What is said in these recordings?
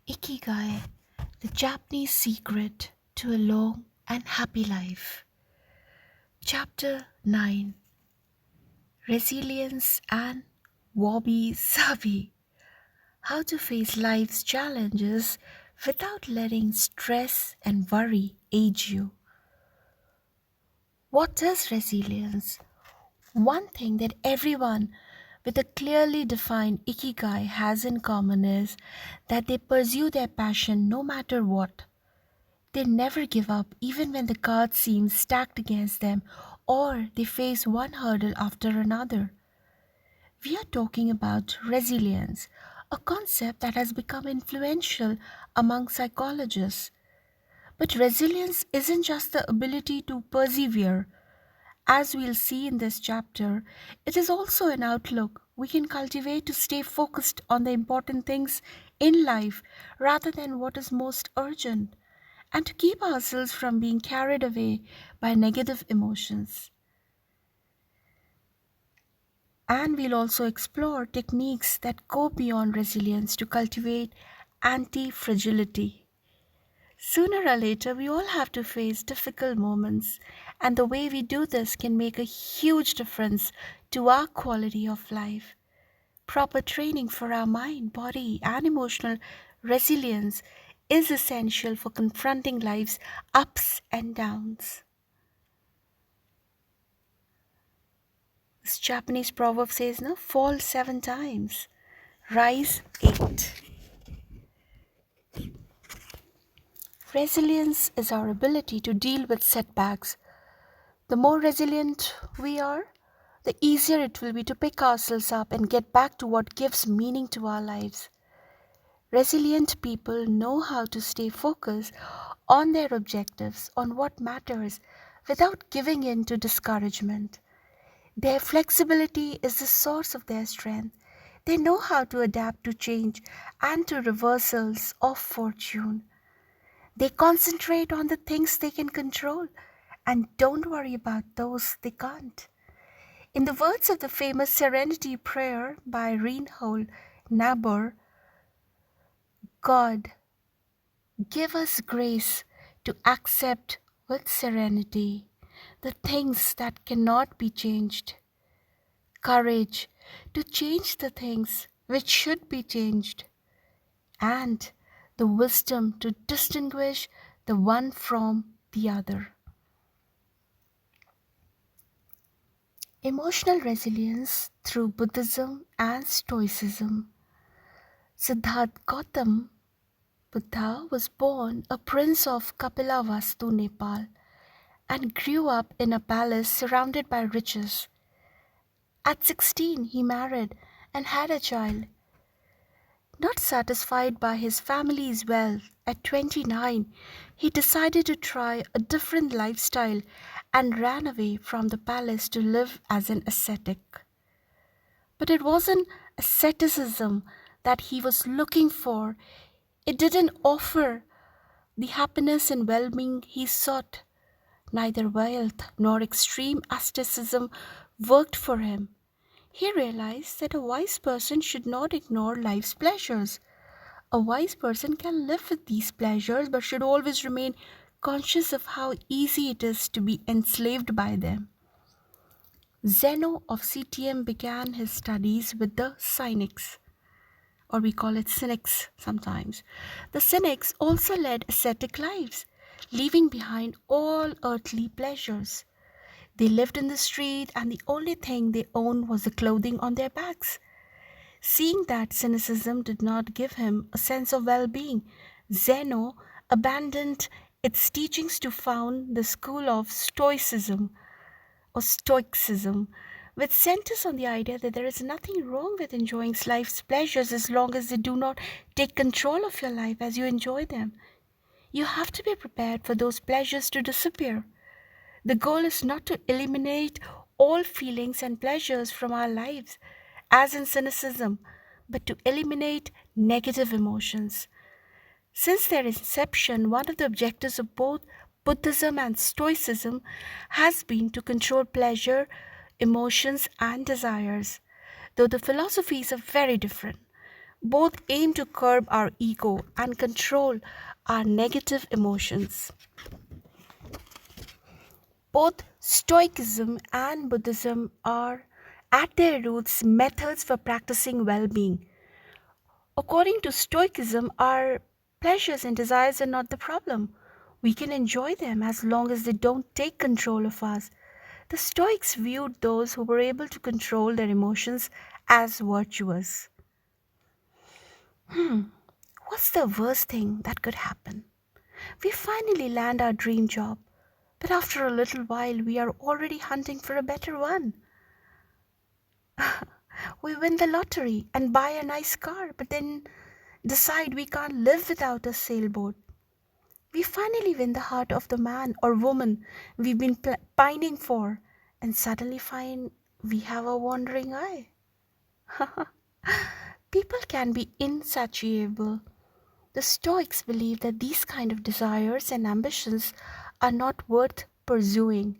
Ikigai, the Japanese secret to a long and happy life. Chapter 9, Resilience and Wabi Sabi. How to face life's challenges without letting stress and worry age you. What is resilience? One thing that everyone with a clearly defined ikigai has in common is that they pursue their passion no matter what. They never give up even when the cards seem stacked against them or they face one hurdle after another. We are talking about resilience, a concept that has become influential among psychologists. But resilience isn't just the ability to persevere. As we'll see in this chapter, it is also an outlook we can cultivate to stay focused on the important things in life rather than what is most urgent, and to keep ourselves from being carried away by negative emotions. And we'll also explore techniques that go beyond resilience to cultivate anti fragility. Sooner or later, we all have to face difficult moments, and the way we do this can make a huge difference to our quality of life. Proper training for our mind, body, and emotional resilience is essential for confronting life's ups and downs. This Japanese proverb says, no, fall 7 times, rise 8. Resilience is our ability to deal with setbacks. The more resilient we are, the easier it will be to pick ourselves up and get back to what gives meaning to our lives. Resilient people know how to stay focused on their objectives, on what matters, without giving in to discouragement. Their flexibility is the source of their strength. They know how to adapt to change and to reversals of fortune. They concentrate on the things they can control and don't worry about those they can't. In the words of the famous Serenity Prayer by Reinhold Niebuhr, God, give us grace to accept with serenity the things that cannot be changed, courage to change the things which should be changed, and the wisdom to distinguish the one from the other. Emotional resilience through Buddhism and Stoicism. Siddhartha Gautam Buddha was born a prince of Kapilavastu, Nepal, and grew up in a palace surrounded by riches. At 16, he married and had a child. Not satisfied by his family's wealth, at 29, he decided to try a different lifestyle and ran away from the palace to live as an ascetic. But it wasn't asceticism that he was looking for. It didn't offer the happiness and well being he sought. Neither wealth nor extreme asceticism worked for him. He realized that a wise person should not ignore life's pleasures. A wise person can live with these pleasures but should always remain conscious of how easy it is to be enslaved by them. Zeno of Citium began his studies with the Cynics, or we call it cynics sometimes. The cynics also led ascetic lives, leaving behind all earthly pleasures. They lived in the street, and the only thing they owned was the clothing on their backs. Seeing that cynicism did not give him a sense of well being, Zeno abandoned its teachings to found the school of Stoicism, which centers on the idea that there is nothing wrong with enjoying life's pleasures as long as they do not take control of your life as you enjoy them. You have to be prepared for those pleasures to disappear. The goal is not to eliminate all feelings and pleasures from our lives, as in cynicism, but to eliminate negative emotions. Since their inception, one of the objectives of both Buddhism and Stoicism has been to control pleasure, emotions, and desires. Though the philosophies are very different, Both aim to curb our ego and control our negative emotions. Both Stoicism and Buddhism are, at their roots, methods for practicing well being. According to Stoicism, our pleasures and desires are not the problem. We can enjoy them as long as they don't take control of us. The Stoics viewed those who were able to control their emotions as virtuous. What's the worst thing that could happen? We finally land our dream job, but after a little while, we are already hunting for a better one. We win the lottery and buy a nice car, but then decide we can't live without a sailboat. We finally win the heart of the man or woman we've been pining for, and suddenly find we have a wandering eye. People can be insatiable. The Stoics believe that these kind of desires and ambitions are not worth pursuing.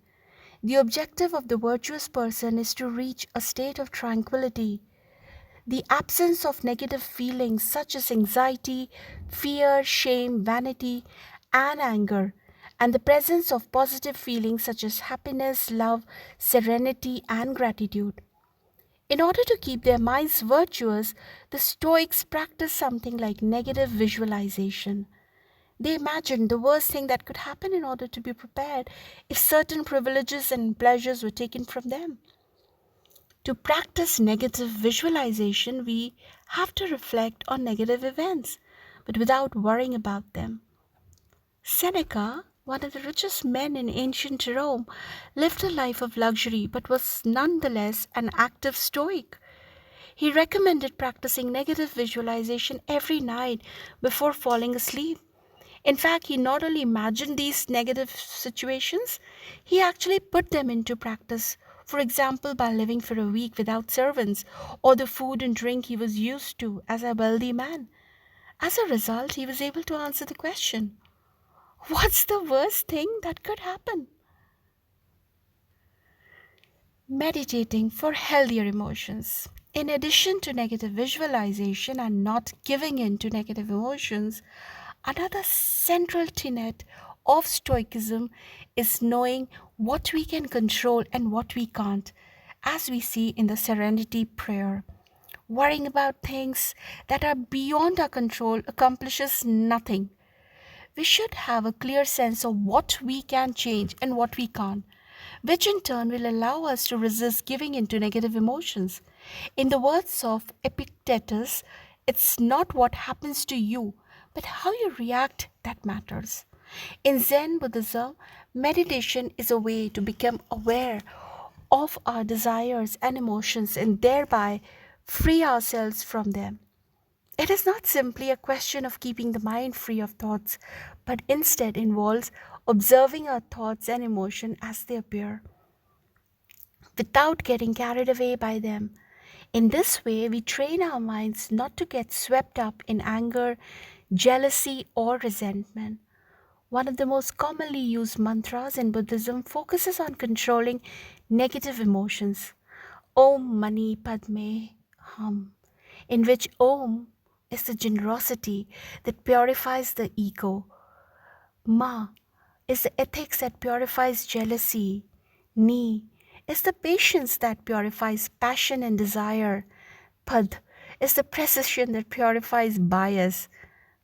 The objective of the virtuous person is to reach a state of tranquility, the absence of negative feelings such as anxiety, fear, shame, vanity, and anger, and the presence of positive feelings such as happiness, love, serenity, and gratitude. In order to keep their minds virtuous, the Stoics practice something like negative visualization. They imagined the worst thing that could happen in order to be prepared if certain privileges and pleasures were taken from them. To practice negative visualization, we have to reflect on negative events, but without worrying about them. Seneca, one of the richest men in ancient Rome, lived a life of luxury but was nonetheless an active Stoic. He recommended practicing negative visualization every night before falling asleep. In fact, he not only imagined these negative situations, he actually put them into practice. For example, by living for a week without servants or the food and drink he was used to as a wealthy man. As a result, he was able to answer the question, what's the worst thing that could happen? Meditating for healthier emotions. In addition to negative visualization and not giving in to negative emotions, another central tenet of Stoicism is knowing what we can control and what we can't, as we see in the Serenity Prayer. Worrying about things that are beyond our control accomplishes nothing. We should have a clear sense of what we can change and what we can't, which in turn will allow us to resist giving in to negative emotions. In the words of Epictetus, it's not what happens to you, but how you react that matters. In Zen Buddhism, meditation is a way to become aware of our desires and emotions and thereby free ourselves from them. It is not simply a question of keeping the mind free of thoughts, but instead involves observing our thoughts and emotion as they appear, without getting carried away by them. In this way, we train our minds not to get swept up in anger, jealousy, or resentment. One of the most commonly used mantras in Buddhism focuses on controlling negative emotions. Om Mani Padme Hum, in which Om is the generosity that purifies the ego. Ma is the ethics that purifies jealousy. Ni is the patience that purifies passion and desire. Pad is the precision that purifies bias.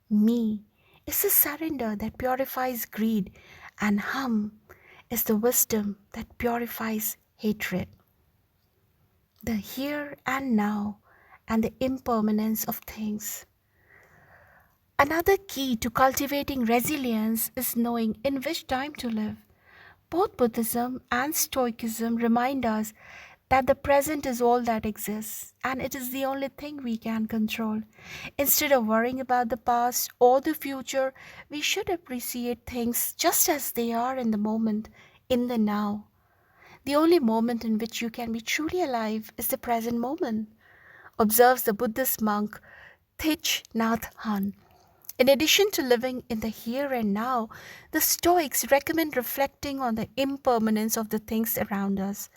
Me is the surrender that purifies greed. And Hum is the wisdom that purifies hatred. The here and now and the impermanence of things. Another key to cultivating resilience is knowing in which time to live. Both Buddhism and Stoicism remind us that the present is all that exists and it is the only thing we can control. Instead of worrying about the past or the future, we should appreciate things just as they are in the moment, in the now. The only moment in which you can be truly alive is the present moment, observes the Buddhist monk Thich Nhat Hanh. In addition to living in the here and now, the Stoics recommend reflecting on the impermanence of the things around us.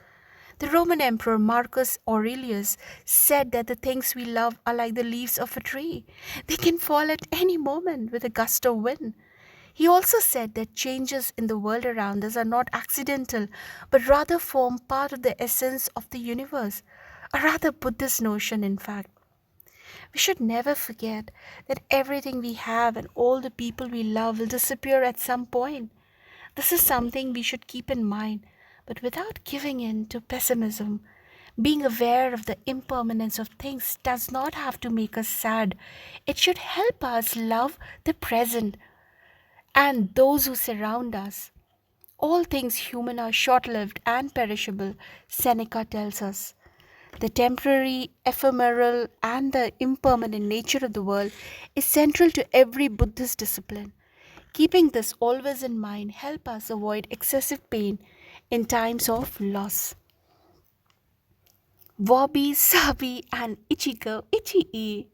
The Roman Emperor Marcus Aurelius said that the things we love are like the leaves of a tree. They can fall at any moment with a gust of wind. He also said that changes in the world around us are not accidental, but rather form part of the essence of the universe, a rather Buddhist notion, in fact. We should never forget that everything we have and all the people we love will disappear at some point. This is something we should keep in mind, but without giving in to pessimism. Being aware of the impermanence of things does not have to make us sad. It should help us love the present and those who surround us. All things human are short lived and perishable, Seneca tells us. The temporary, ephemeral, and the impermanent nature of the world is central to every Buddhist discipline. Keeping this always in mind help us avoid excessive pain in times of loss. Wabi Sabi and Ichigo Ichii.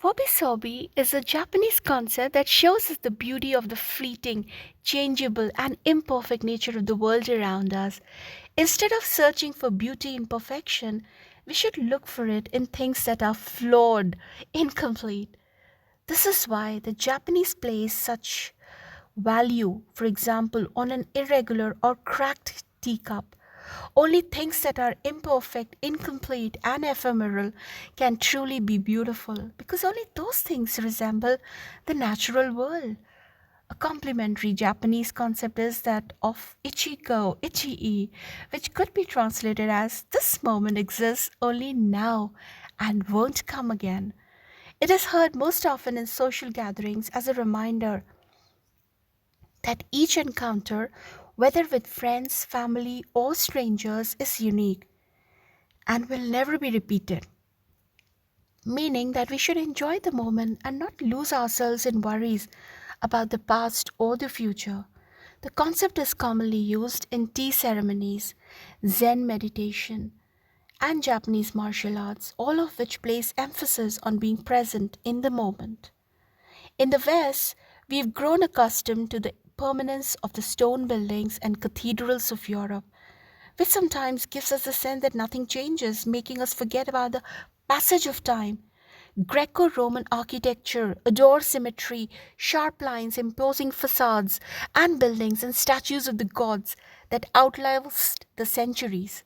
Wabi-sabi is a Japanese concept that shows us the beauty of the fleeting, changeable, and imperfect nature of the world around us. Instead of searching for beauty in perfection, we should look for it in things that are flawed, incomplete. This is why the Japanese place such value, for example, on an irregular or cracked teacup. Only things that are imperfect, incomplete, and ephemeral can truly be beautiful because only those things resemble the natural world. A complementary Japanese concept is that of ichigo, ichii, which could be translated as this moment exists only now and won't come again. It is heard most often in social gatherings as a reminder that each encounter, whether with friends, family, or strangers, is unique and will never be repeated, meaning that we should enjoy the moment and not lose ourselves in worries about the past or the future. The concept is commonly used in tea ceremonies, Zen meditation, and Japanese martial arts, all of which place emphasis on being present in the moment. In the West, we've grown accustomed to the permanence of the stone buildings and cathedrals of Europe, which sometimes gives us the sense that nothing changes, making us forget about the passage of time. Greco Roman architecture adores symmetry, sharp lines, imposing facades, and buildings and statues of the gods that outlast the centuries.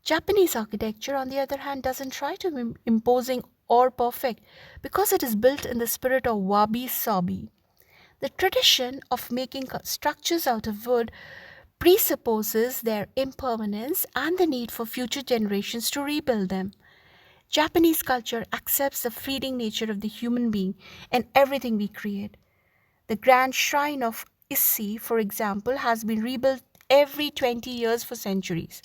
Japanese architecture, on the other hand, doesn't try to be imposing or perfect because it is built in the spirit of wabi sabi. The tradition of making structures out of wood presupposes their impermanence and the need for future generations to rebuild them. Japanese culture accepts the fleeting nature of the human being and everything we create. The grand shrine of Issei, for example, has been rebuilt every 20 years for centuries.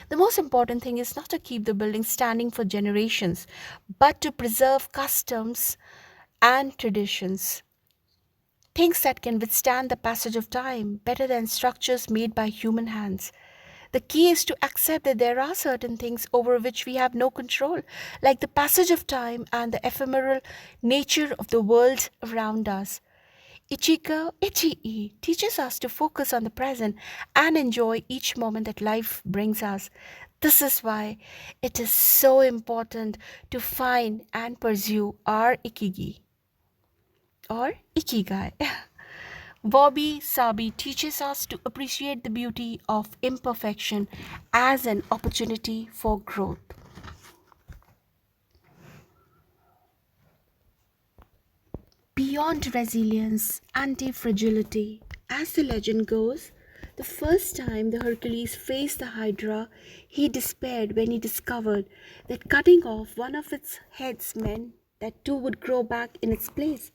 The most important thing is not to keep the building standing for generations, but to preserve customs and traditions. Things that can withstand the passage of time better than structures made by human hands. The key is to accept that there are certain things over which we have no control, like the passage of time and the ephemeral nature of the world around us. Ichigo Ichii teaches us to focus on the present and enjoy each moment that life brings us. This is why it is so important to find and pursue our ikigi or ikigai. Wabi Sabi teaches us to appreciate the beauty of imperfection as an opportunity for growth. Beyond resilience, anti fragility. As the legend goes, the first time the Hercules faced the Hydra, he despaired when he discovered that cutting off one of its heads meant that two would grow back in its place.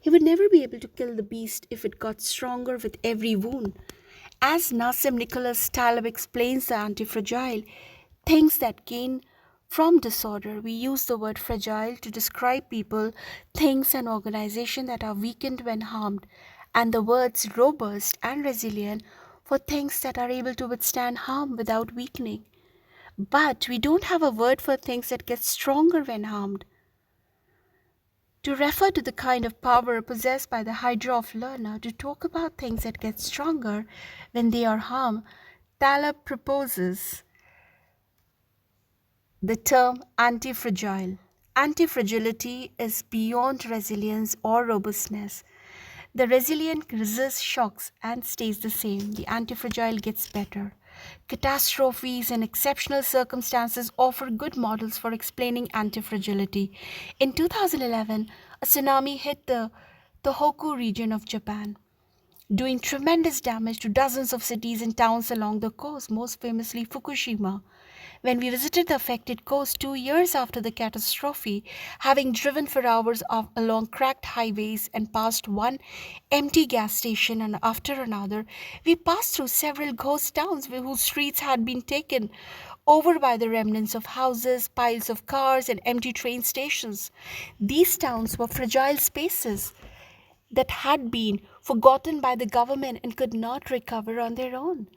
He would never be able to kill the beast if it got stronger with every wound. As Nassim Nicholas Taleb explains the anti-fragile, things that gain from disorder, we use the word fragile to describe people, things, and organizations that are weakened when harmed, and the words robust and resilient for things that are able to withstand harm without weakening. But we don't have a word for things that get stronger when harmed. To refer to the kind of power possessed by the Hydra of Lerna to talk about things that get stronger when they are harmed, Taleb proposes The term anti-fragile. Anti-fragility is beyond resilience or robustness. The resilient resists shocks and stays the same. The anti-fragile gets better. Catastrophes and exceptional circumstances offer good models for explaining anti-fragility. In 2011, a tsunami hit the Tohoku region of Japan, doing tremendous damage to dozens of cities and towns along the coast, most famously Fukushima. When we visited the affected coast 2 years after the catastrophe, having driven for hours along cracked highways and past one empty gas station and after another, we passed through several ghost towns whose streets had been taken over by the remnants of houses, piles of cars, and empty train stations. These towns were fragile spaces that had been forgotten by the government and could not recover on their own.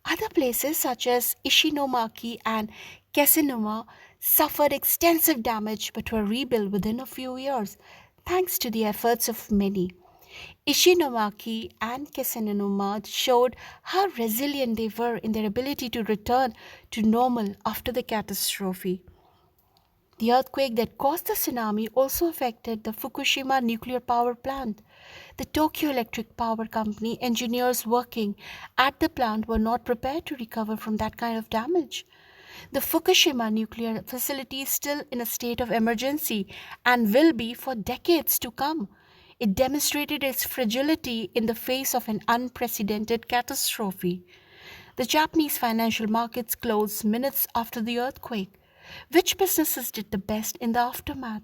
Other places, such as Ishinomaki and Kesenuma, suffered extensive damage but were rebuilt within a few years, thanks to the efforts of many. Ishinomaki and Kesenuma showed how resilient they were in their ability to return to normal after the catastrophe. The earthquake that caused the tsunami also affected the Fukushima nuclear power plant. The Tokyo Electric Power Company engineers working at the plant were not prepared to recover from that kind of damage. The Fukushima nuclear facility is still in a state of emergency and will be for decades to come. It demonstrated its fragility in the face of an unprecedented catastrophe. The Japanese financial markets closed minutes after the earthquake. Which businesses did the best in the aftermath?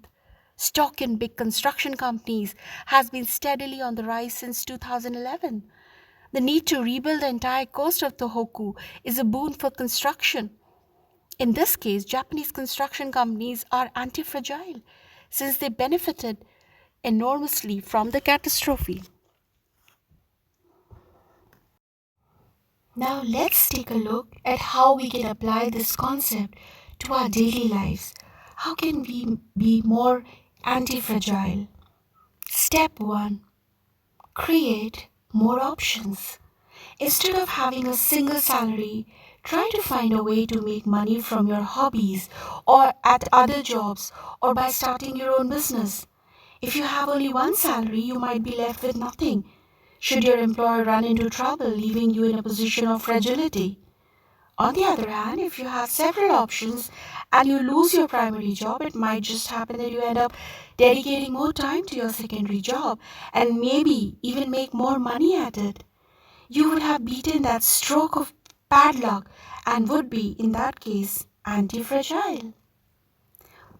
Stock in big construction companies has been steadily on the rise since 2011. The need to rebuild the entire coast of Tohoku is a boon for construction. In this case, Japanese construction companies are anti-fragile since they benefited enormously from the catastrophe. Now let's take a look at how we can apply this concept to our daily lives. How can we be more anti-fragile? Step 1. Create more options. Instead of having a single salary, try to find a way to make money from your hobbies or at other jobs or by starting your own business. If you have only one salary, you might be left with nothing should your employer run into trouble, leaving you in a position of fragility. On the other hand, if you have several options and you lose your primary job, it might just happen that you end up dedicating more time to your secondary job and maybe even make more money at it. You would have beaten that stroke of bad luck and would be, in that case, anti fragile.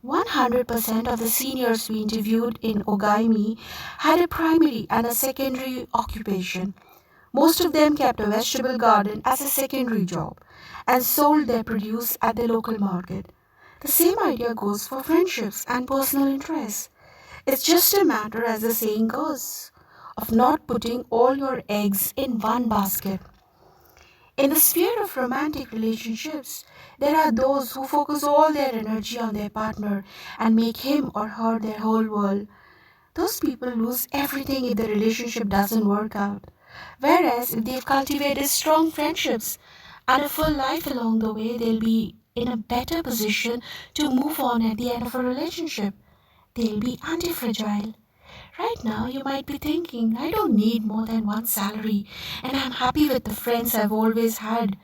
100% of the seniors we interviewed in Ogaimi had a primary and a secondary occupation. Most of them kept a vegetable garden as a secondary job and sold their produce at the local market. The same idea goes for friendships and personal interests. It's just a matter, as the saying goes, of not putting all your eggs in one basket. In the sphere of romantic relationships, there are those who focus all their energy on their partner and make him or her their whole world. Those people lose everything if the relationship doesn't work out. Whereas if they've cultivated strong friendships and a full life along the way, they'll be in a better position to move on at the end of a relationship. They'll be anti fragile. Right now, you might be thinking, I don't need more than one salary, and I'm happy with the friends I've always had.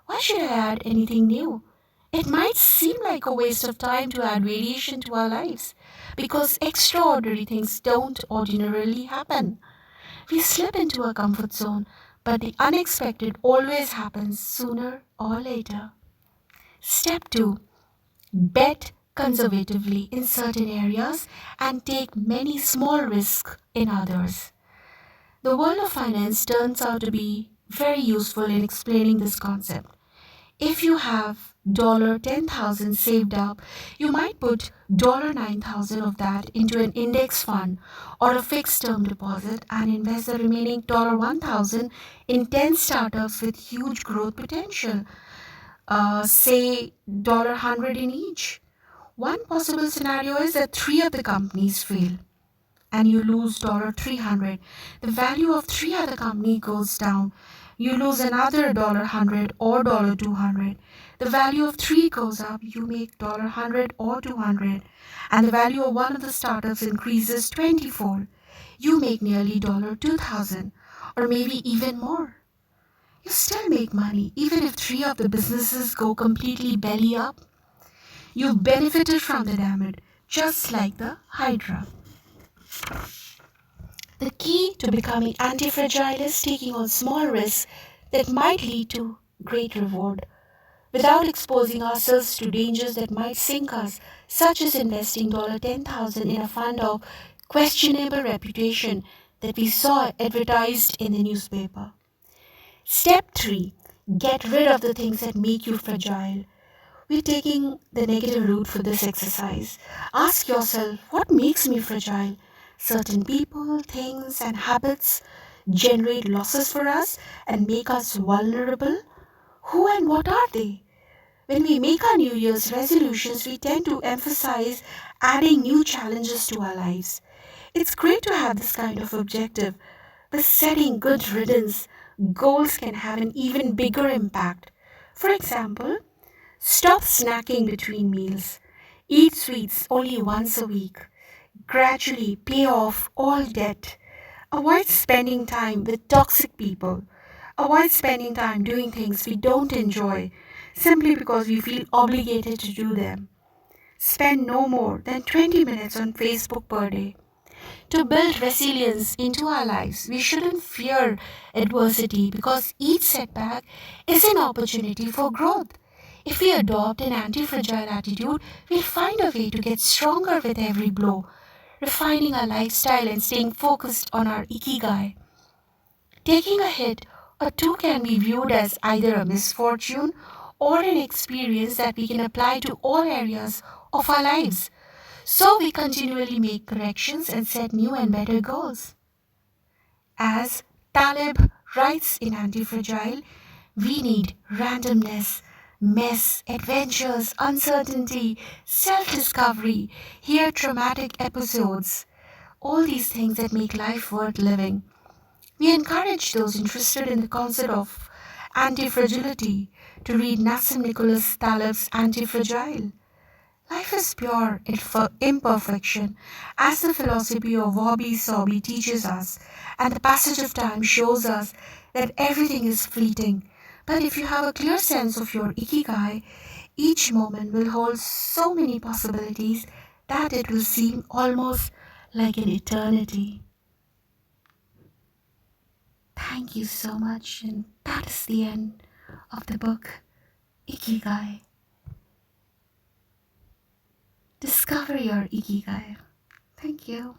Why should I add anything new? It might seem like a waste of time to add variation to our lives, because extraordinary things don't ordinarily happen. We slip into a comfort zone, but the unexpected always happens sooner or later. Step 2. Bet conservatively in certain areas and take many small risks in others. The world of finance turns out to be very useful in explaining this concept. If you have $10,000 saved up, you might put $9,000 of that into an index fund or a fixed term deposit and invest the remaining $1,000 in 10 startups with huge growth potential, say $100 in each. One possible scenario is that 3 of the companies fail and you lose $300. The value of 3 other companies goes down, you lose another $100 or $200. The value of 3 goes up, you make $100 or $200. And the value of one of the startups increases 20-fold. You make nearly $2,000 or maybe even more. You still make money even if 3 of the businesses go completely belly up. You've benefited from the damage, just like the Hydra. The key to becoming anti-fragile is taking on small risks that might lead to great reward, without exposing ourselves to dangers that might sink us, such as investing $10,000 in a fund of questionable reputation that we saw advertised in the newspaper. Step 3. Get rid of the things that make you fragile. We're taking the negative route for this exercise. Ask yourself, what makes me fragile? Certain people, things, and habits generate losses for us and make us vulnerable. Who and what are they? When we make our New Year's resolutions, we tend to emphasize adding new challenges to our lives. It's great to have this kind of objective, but setting good riddance goals can have an even bigger impact. For example, stop snacking between meals. Eat sweets only once a week. Gradually pay off all debt. Avoid spending time with toxic people. Avoid spending time doing things we don't enjoy simply because we feel obligated to do them. Spend no more than 20 minutes on Facebook per day. To build resilience into our lives, we shouldn't fear adversity because each setback is an opportunity for growth. If we adopt an anti-fragile attitude, we'll find a way to get stronger with every blow, refining our lifestyle and staying focused on our ikigai. Taking a hit or two can be viewed as either a misfortune or an experience that we can apply to all areas of our lives. So we continually make corrections and set new and better goals. As Taleb writes in Anti-Fragile, we need randomness, mess, adventures, uncertainty, self-discovery, hear traumatic episodes, all these things that make life worth living. We encourage those interested in the concept of anti-fragility to read Nassim Nicholas Taleb's Anti-Fragile. Life is pure imperfection, as the philosophy of Wabi Sabi teaches us, and the passage of time shows us that everything is fleeting. But if you have a clear sense of your ikigai, each moment will hold so many possibilities that it will seem almost like an eternity. Thank you so much, and that is the end of the book Ikigai. Discover your ikigai. Thank you.